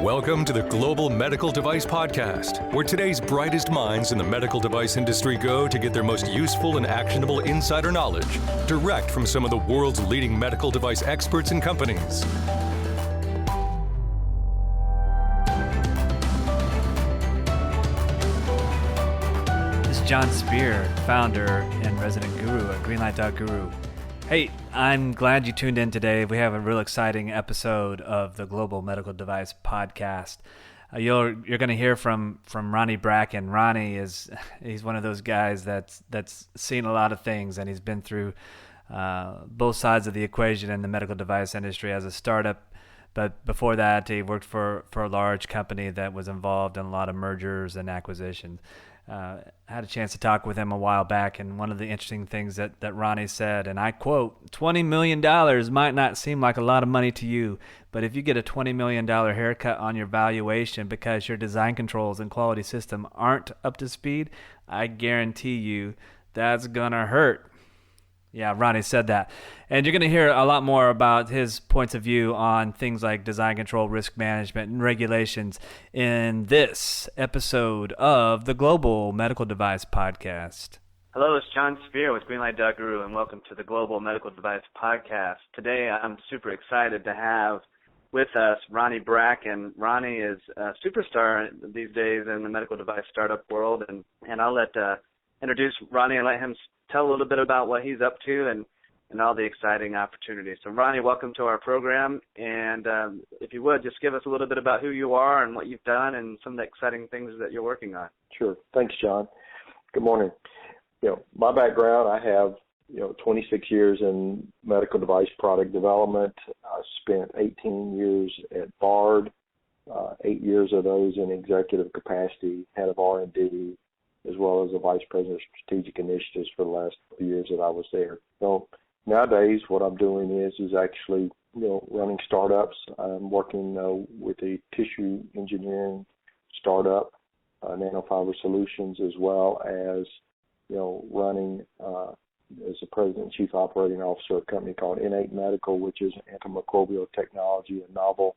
Welcome to the Global Medical Device Podcast, where today's brightest minds in the medical device industry go to get their most useful and actionable insider knowledge direct from some of the world's leading medical device experts and companies. This is John Spear, founder and resident guru at Greenlight.Guru. Hey, I'm glad you tuned in today. We have a real exciting episode of the Global Medical Device Podcast. You're going to hear from Ronny Bracken. Ronny he's one of those guys that's seen a lot of things, and he's been through both sides of the equation in the medical device industry as a startup. But before that, he worked for a large company that was involved in a lot of mergers and acquisitions. I had a chance to talk with him a while back, and one of the interesting things that Ronny said, and I quote, $20 million might not seem like a lot of money to you, but if you get a $20 million haircut on your valuation because your design controls and quality system aren't up to speed, I guarantee you that's gonna hurt. Yeah, Ronny said that. And you're going to hear a lot more about his points of view on things like design control, risk management, and regulations in this episode of the Global Medical Device Podcast. Hello, it's John Spear with Greenlight.Guru, and welcome to the Global Medical Device Podcast. Today, I'm super excited to have with us Ronny Bracken. Ronny is a superstar these days in the medical device startup world, and I'll introduce Ronny and let him tell a little bit about what he's up to and all the exciting opportunities. So, Ronny, welcome to our program, and if you would, just give us a little bit about who you are and what you've done and some of the exciting things that you're working on. Sure. Thanks, John. Good morning. My background, I have 26 years in medical device product development. I spent 18 years at Bard, 8 years of those in executive capacity, head of R&D, as well as the Vice President of Strategic Initiatives for the last few years that I was there. So nowadays what I'm doing is actually, running startups. I'm working with a tissue engineering startup, Nanofiber Solutions, as well as, running as the President and Chief Operating Officer of a company called Innate Medical, which is antimicrobial technology, a novel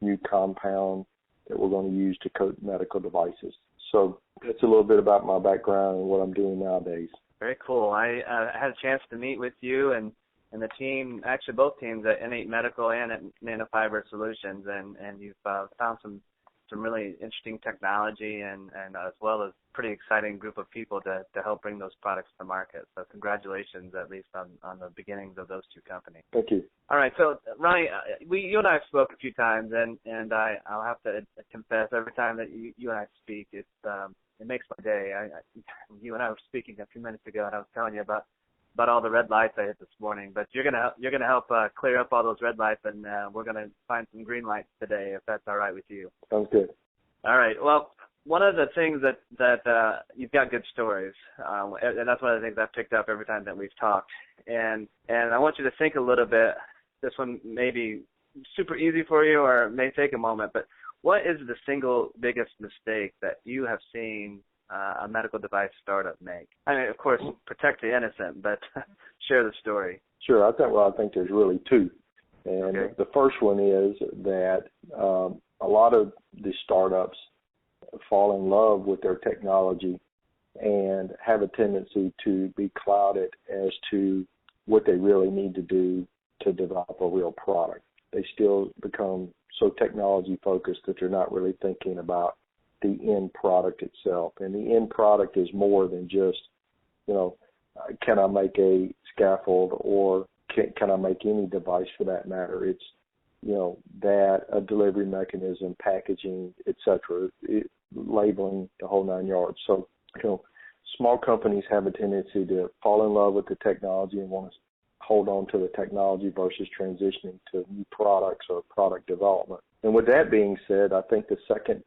new compound that we're going to use to coat medical devices. So that's a little bit about my background and what I'm doing nowadays. Very cool. I had a chance to meet with you and the team, actually both teams at Innate Medical and at Nanofiber Solutions, and you've found some really interesting technology and as well as pretty exciting group of people to help bring those products to market. So congratulations, at least on the beginnings of those two companies. Thank you. All right. So Ronny, you and I have spoke a few times, and I'll have to confess, every time that you and I speak, it makes my day. You and I were speaking a few minutes ago, and I was telling you about all the red lights I hit this morning. But you're gonna help clear up all those red lights, and we're gonna find some green lights today, if that's all right with you. Sounds good. All right. Well, one of the things that you've got good stories, and that's one of the things I've picked up every time that we've talked. And I want you to think a little bit. This one may be super easy for you, or it may take a moment. But what is the single biggest mistake that you have seen a medical device startup make? I mean, of course, protect the innocent, but share the story. Sure. I think there's really two. And okay. The first one is that a lot of the startups fall in love with their technology and have a tendency to be clouded as to what they really need to do to develop a real product. They still become so technology focused that they're not really thinking about the end product itself. And the end product is more than just, can I make a scaffold, or can I make any device for that matter? It's, that a delivery mechanism, packaging, etc., labeling, the whole 9 yards. So, small companies have a tendency to fall in love with the technology and want to hold on to the technology versus transitioning to new products or product development. And with that being said, I think the second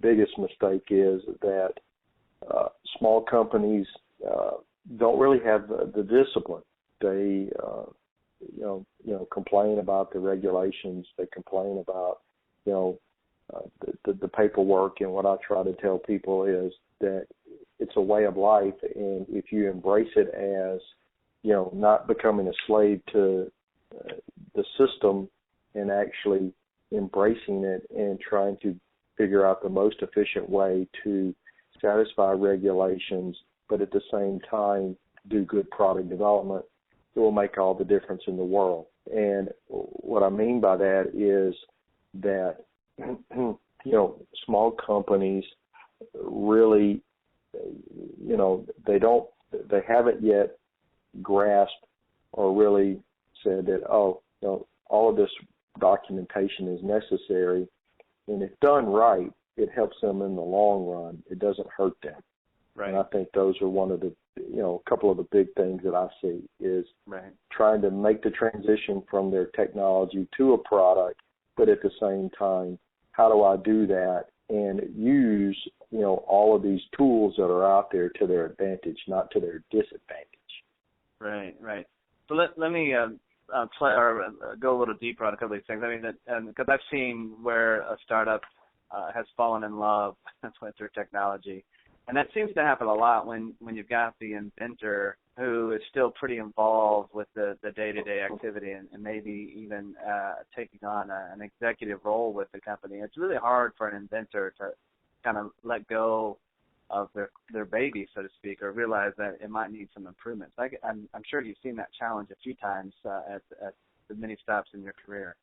biggest mistake is that small companies don't really have the discipline. They, complain about the regulations. They complain about, the paperwork. And what I try to tell people is that it's a way of life, and if you embrace it as, not becoming a slave to the system and actually embracing it and trying to figure out the most efficient way to satisfy regulations, but at the same time do good product development, it will make all the difference in the world. And what I mean by that is that, small companies really, they haven't yet grasped or really said that, all of this documentation is necessary, and if done right, it helps them in the long run. It doesn't hurt them. Right. And I think those are one of the, a couple of the big things that I see is trying to make the transition from their technology to a product, but at the same time, how do I do that and use, all of these tools that are out there to their advantage, not to their disadvantage. Right. So let me go a little deeper on a couple of these things. I mean, because I've seen where a startup has fallen in love with their technology, and that seems to happen a lot when you've got the inventor who is still pretty involved with the day-to-day activity and maybe even taking on an executive role with the company. It's really hard for an inventor to kind of let go of their baby, so to speak, or realize that it might need some improvements. I'm sure you've seen that challenge a few times at the many stops in your career.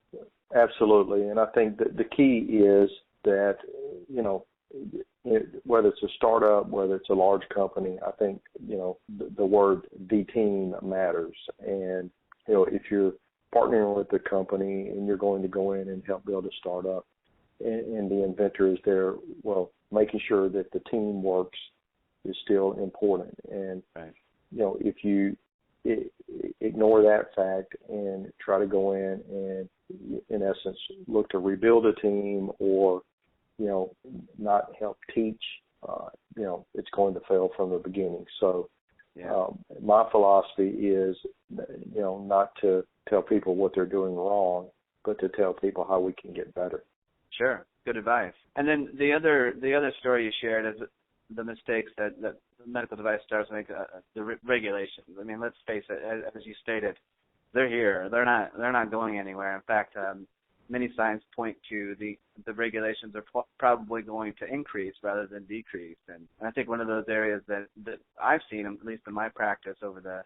Absolutely, and I think that the key is that, whether it's a startup, whether it's a large company, I think, the word "the team" matters. And, if you're partnering with the company and you're going to go in and help build a startup and the inventor is there, well, making sure that the team works is still important. And, if you ignore that fact and try to go in and, in essence, look to rebuild a team or, not help teach, it's going to fail from the beginning. So my philosophy is, not to tell people what they're doing wrong, but to tell people how we can get better. Sure. Good advice. And then the other story you shared is the mistakes that medical device startups make, the regulations. I mean, let's face it, as you stated, they're here. They're not going anywhere. In fact, many signs point to the regulations are probably going to increase rather than decrease. And I think one of those areas that I've seen, at least in my practice over the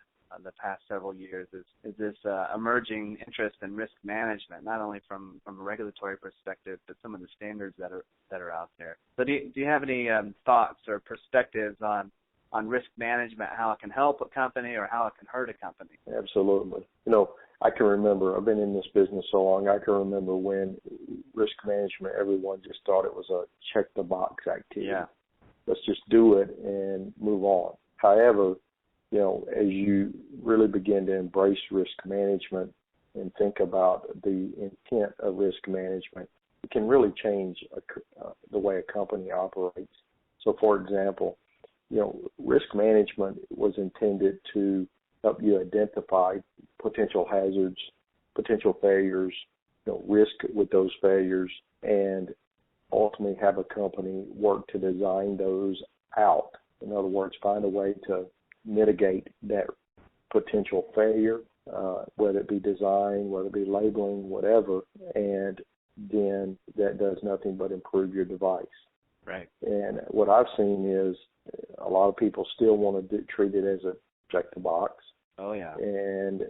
past several years, is this emerging interest in risk management, not only from a regulatory perspective, but some of the standards that are out there. So do you have any thoughts or perspectives on risk management, how it can help a company or how it can hurt a company? Absolutely. I can remember, I've been in this business so long, I can remember when risk management, everyone just thought it was a check-the-box activity. Yeah. Let's just do it and move on. However, as you really begin to embrace risk management and think about the intent of risk management, it can really change the way a company operates. So, for example, risk management was intended to help you identify potential hazards, potential failures, risk with those failures, and ultimately have a company work to design those out. In other words, find a way to mitigate that potential failure, whether it be design, whether it be labeling, whatever, and then that does nothing but improve your device. Right. And what I've seen is a lot of people still want to treat it as a check the box. Oh, yeah. And,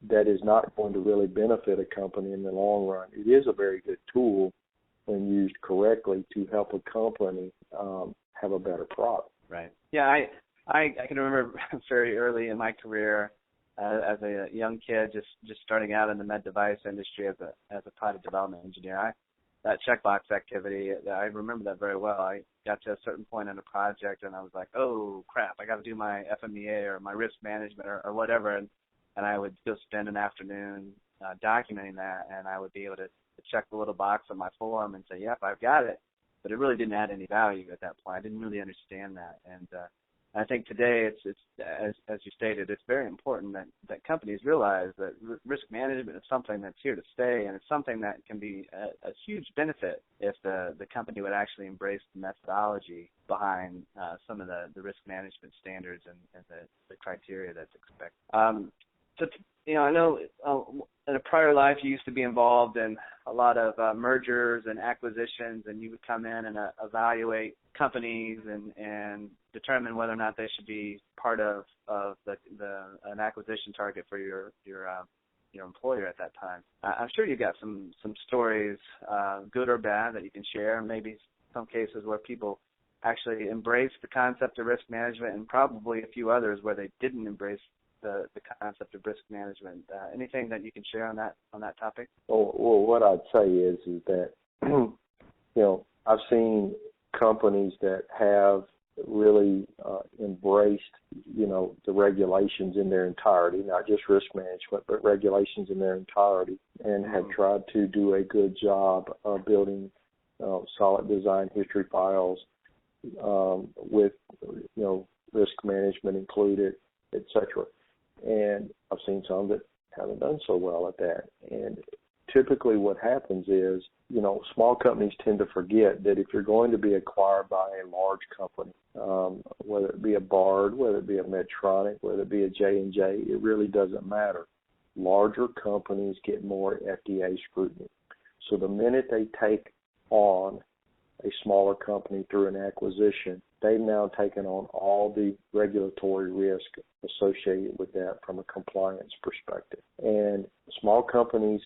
that is not going to really benefit a company in the long run. It is a very good tool when used correctly to help a company have a better product. Right. Yeah, I can remember very early in my career as a young kid, just starting out in the med device industry as a product development engineer. That checkbox activity, I remember that very well. I got to a certain point in a project, and I was like, oh, crap, I got to do my FMEA or my risk management or whatever, and I would go spend an afternoon documenting that, and I would be able to check the little box on my form and say, yep, I've got it. But it really didn't add any value at that point. I didn't really understand that. And I think today, it's as you stated, it's very important that companies realize that risk management is something that's here to stay, and it's something that can be a huge benefit if the company would actually embrace the methodology behind some of the risk management standards and the criteria that's expected. So, I know in a prior life you used to be involved in a lot of mergers and acquisitions, and you would come in and evaluate companies and determine whether or not they should be part of an acquisition target for your employer at that time. I'm sure you got some stories, good or bad, that you can share, maybe some cases where people actually embraced the concept of risk management, and probably a few others where they didn't embrace the concept of risk management. Anything that you can share on that topic? Well, what I'd say is that I've seen companies that have really embraced the regulations in their entirety, not just risk management, but regulations in their entirety, and have tried to do a good job of building solid design history files with risk management included, etc. And I've seen some that haven't done so well at that. And typically what happens is, small companies tend to forget that if you're going to be acquired by a large company, whether it be a Bard, whether it be a Medtronic, whether it be a J&J, it really doesn't matter. Larger companies get more FDA scrutiny. So the minute they take on a smaller company through an acquisition, they've now taken on all the regulatory risk associated with that from a compliance perspective. And small companies,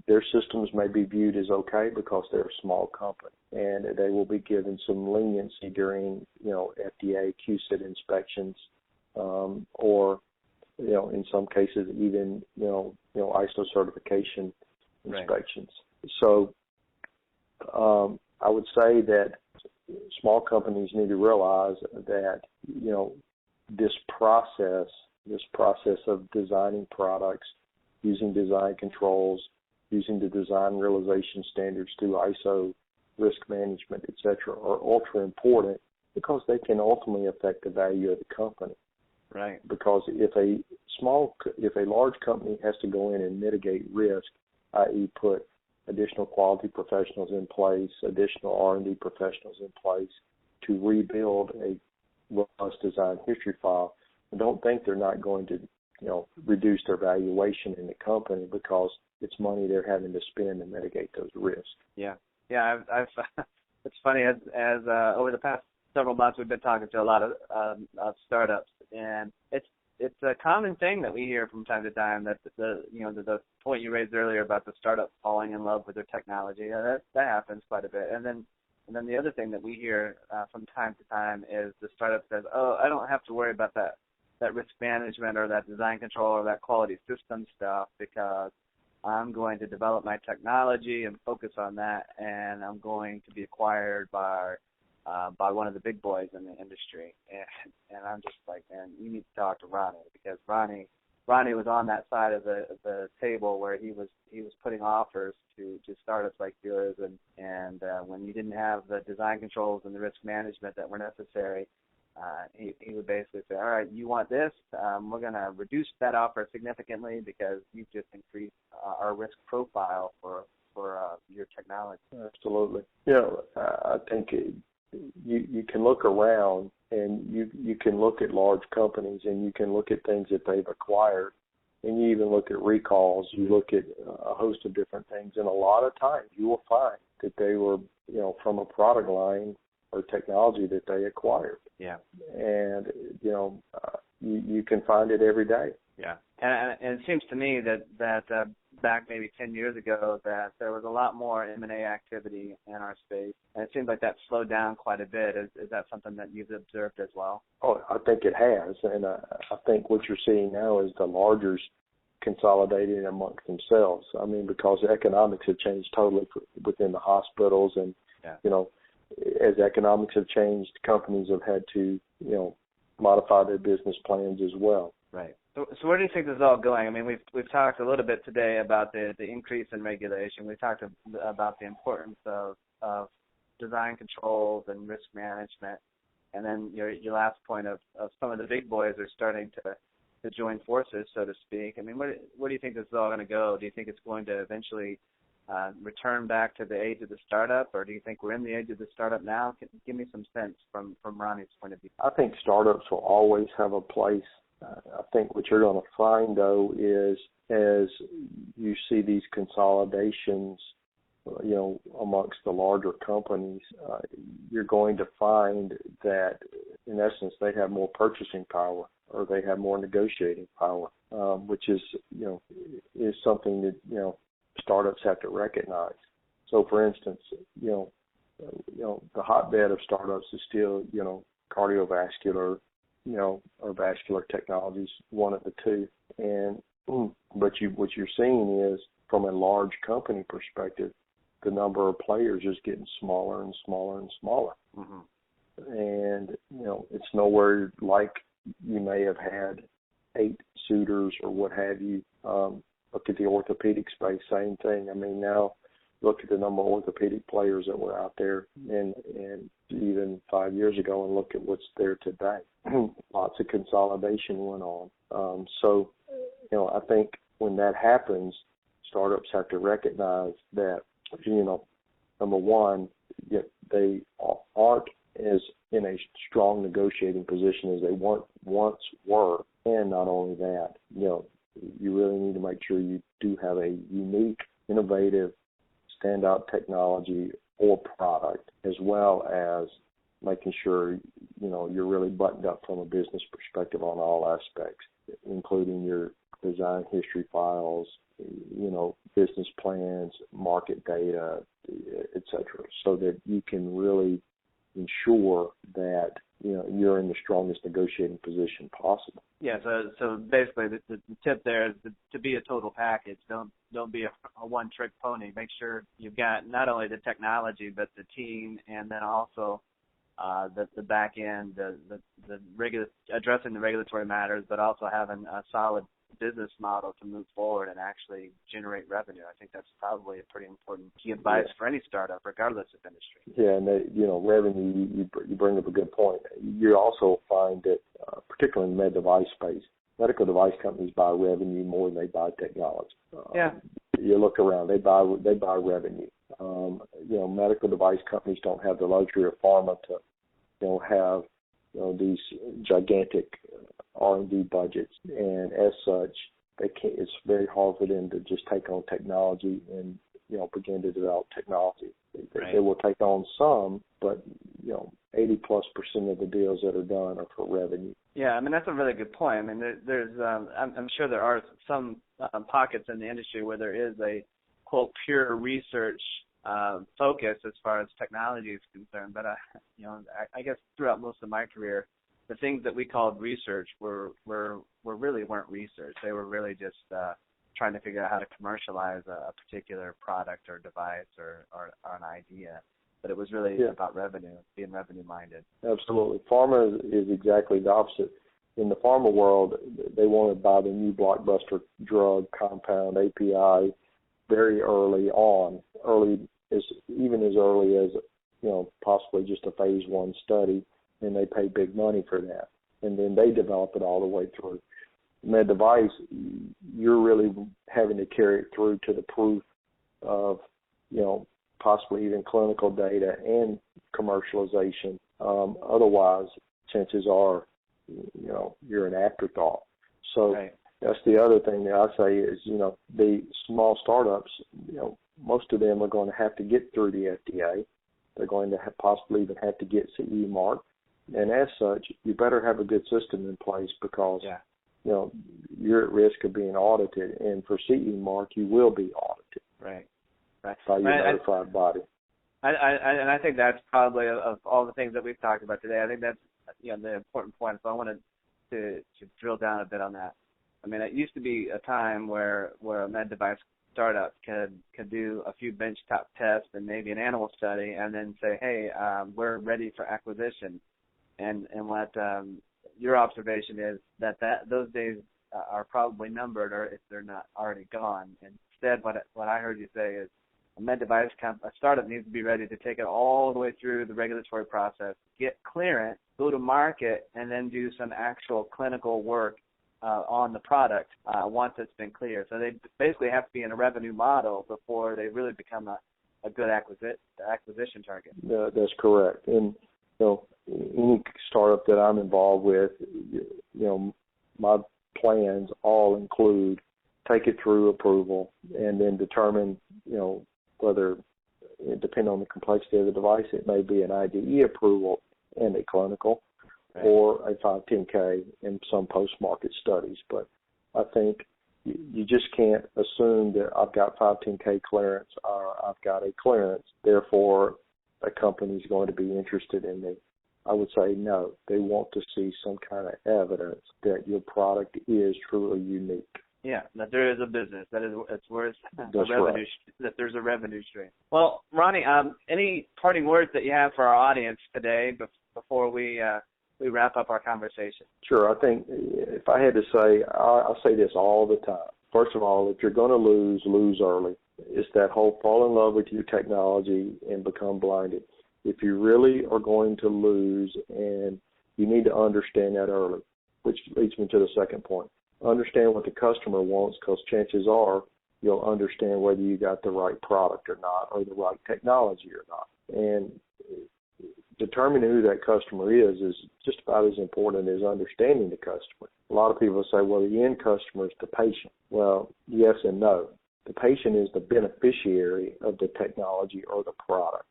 their systems may be viewed as okay because they're a small company, and they will be given some leniency during, FDA QCIT inspections, or, in some cases even, ISO certification inspections. Right. So, I would say that small companies need to realize that, this process of designing products, using design controls, using the design realization standards through ISO, risk management, etc., are ultra important because they can ultimately affect the value of the company. Right. Because if a large company has to go in and mitigate risk, i.e., put additional quality professionals in place, additional R&D professionals in place to rebuild a robust design history file, I don't think they're not going to, reduce their valuation in the company because it's money they're having to spend to mitigate those risks. Yeah. I've it's funny as over the past several months we've been talking to a lot of startups, and it's a common thing that we hear from time to time that the point you raised earlier about the startup falling in love with their technology, that happens quite a bit. And then the other thing that we hear from time to time is the startup says, "Oh, I don't have to worry about that risk management or that design control or that quality system stuff because I'm going to develop my technology and focus on that, and I'm going to be acquired by one of the big boys in the industry." And I'm just like, man, you need to talk to Ronny, because Ronny was on that side of the table where he was putting offers to startups like yours, and when you didn't have the design controls and the risk management that were necessary, he would basically say, all right, you want this, we're going to reduce that offer significantly because you've just increased our risk profile for your technology. Absolutely. I think you can look around and you can look at large companies and you can look at things that they've acquired, and you even look at recalls, you look at a host of different things, and a lot of times you will find that they were, from a product line or technology that they acquired. Yeah. And, you can find it every day. Yeah. And it seems to me that back maybe 10 years ago that there was a lot more M&A activity in our space, and it seems like that slowed down quite a bit. Is that something that you've observed as well? Oh, I think it has, and I think what you're seeing now is the largers consolidating amongst themselves. I mean, because the economics have changed totally within the hospitals, and, as economics have changed, companies have had to, modify their business plans as well. Right. So where do you think this is all going? I mean, we've talked a little bit today about the increase in regulation. We talked about the importance of design controls and risk management, and then your last point of some of the big boys are starting to join forces, so to speak. I mean, where do you think this is all going to go? Do you think it's going to eventually return back to the age of the startup, or do you think we're in the age of the startup now? Give me some sense from Ronny's point of view. I think startups will always have a place I think what you're going to find, though, is as you see these consolidations, amongst the larger companies, you're going to find that, in essence, they have more purchasing power or they have more negotiating power, which is something that, startups have to recognize. So, for instance, the hotbed of startups is still, cardiovascular, or vascular technologies, one of the two. But what you're seeing is, from a large company perspective, the number of players is getting smaller and smaller and smaller. Mm-hmm. And, it's nowhere like you may have had 8 suitors or what have you. Look at the orthopedic space, same thing. I mean, now look at the number of orthopedic players that were out there and even 5 years ago, and look at what's there today. Lots of consolidation went on. So, I think when that happens, startups have to recognize that, number one, they aren't as in a strong negotiating position as they once were. And not only that, you really need to make sure you do have a unique, innovative, standout technology or product, as well as making sure, you're really buttoned up from a business perspective on all aspects, including your design history files, business plans, market data, et cetera, so that you can really ensure that, you're in the strongest negotiating position possible. Yeah, so basically the tip there is to be a total package. Don't be a one-trick pony. Make sure you've got not only the technology, but the team, and then also the back end, addressing the regulatory matters, but also having a solid business model to move forward and actually generate revenue. I think that's probably a pretty important key advice for any startup, regardless of industry. Yeah, and revenue, you bring up a good point. You also find that, particularly in the med device space, medical device companies buy revenue more than they buy technology. Yeah. You look around, they buy revenue. Medical device companies don't have the luxury of pharma to, have, these gigantic R&D budgets, and as such, it's very hard for them to just take on technology and, begin to develop technology. Right. They will take on some, but, 80+% of the deals that are done are for revenue. Yeah, I mean, that's a really good point. I mean, there's I'm sure there are some pockets in the industry where there is a, quote, pure research focus as far as technology is concerned, but I guess throughout most of my career, the things that we called research were really weren't research. They were really just trying to figure out how to commercialize a particular product or device or an idea. But it was really about revenue, being revenue minded. Absolutely. Pharma is exactly the opposite. In the pharma world, they want to buy the new blockbuster drug, compound, API very early on, even as early as, possibly just a phase 1 study, and they pay big money for that. And then they develop it all the way through. Med device, you're really having to carry it through to the proof of, possibly even clinical data and commercialization. Otherwise, chances are, you're an afterthought. So right. That's the other thing that I say is, the small startups, most of them are going to have to get through the FDA. They're going to possibly even have to get CE mark. And as such, you better have a good system in place because, you're at risk of being audited. And for CE mark, you will be audited. Right. By your notified body. And I think that's probably, of all the things that we've talked about today, I think that's, the important point. So I wanted to drill down a bit on that. I mean, it used to be a time where a med device startup could do a few benchtop tests and maybe an animal study and then say, hey, we're ready for acquisition. And what your observation is that those days are probably numbered, or if they're not already gone. Instead, what I heard you say is a med device a startup needs to be ready to take it all the way through the regulatory process, get clearance, go to market, and then do some actual clinical work on the product once it's been cleared. So they basically have to be in a revenue model before they really become a good acquisition target. Yeah, that's correct. And any startup that I'm involved with, my plans all include take it through approval and then determine, whether, depending on the complexity of the device, it may be an IDE approval and a clinical, right, or a 510K in some post-market studies. But I think you just can't assume that I've got 510K clearance or I've got a clearance, therefore a company is going to be interested in me. I would say no. They want to see some kind of evidence that your product is truly unique. Yeah, that there is a business, it's worth a revenue, right, that there's a revenue stream. Well, Ronny, any parting words that you have for our audience today before we wrap up our conversation? Sure. I think if I had to say, I say this all the time. First of all, if you're going to lose early. It's that whole fall in love with your technology and become blinded. If you really are going to lose, and you need to understand that early, which leads me to the second point. Understand what the customer wants, because chances are you'll understand whether you got the right product or not, or the right technology or not. And determining who that customer is just about as important as understanding the customer. A lot of people say, well, the end customer is the patient. Well, yes and no. The patient is the beneficiary of the technology or the product.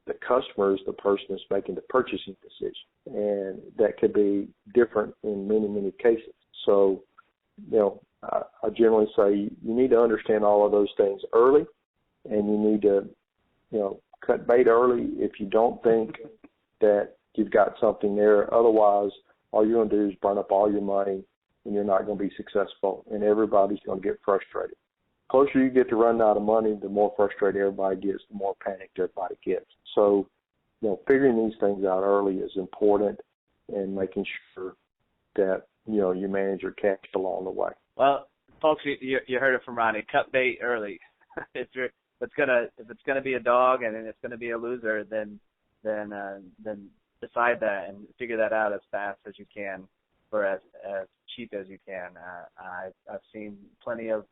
The customer is the person that's making the purchasing decision, and that could be different in many, many cases. So, I generally say you need to understand all of those things early, and you need to, cut bait early if you don't think that you've got something there. Otherwise, all you're going to do is burn up all your money, and you're not going to be successful, and everybody's going to get frustrated. The closer you get to running out of money, the more frustrated everybody gets, the more panicked everybody gets. So, figuring these things out early is important, and making sure that, you manage your cash along the way. Well, folks, you heard it from Ronny. Cut bait early. If it's gonna be a dog and it's gonna be a loser, then decide that and figure that out as fast as you can, for as cheap as you can. I've seen plenty of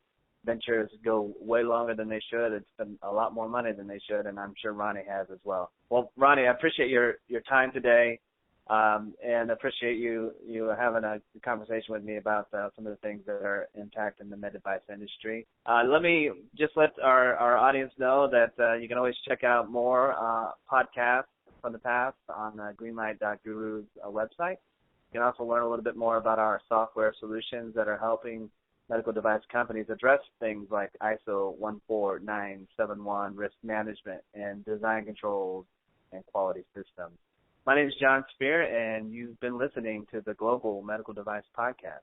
ventures go way longer than they should. It's been a lot more money than they should, and I'm sure Ronny has as well. Well, Ronny, I appreciate your time today. And appreciate you having a conversation with me about some of the things that are impacting the med device industry. Let me just let our audience know that you can always check out more podcasts from the past on greenlight.guru's website. You can also learn a little bit more about our software solutions that are helping medical device companies address things like ISO 14971, risk management, and design controls and quality systems. My name is John Spear, and you've been listening to the Global Medical Device Podcast.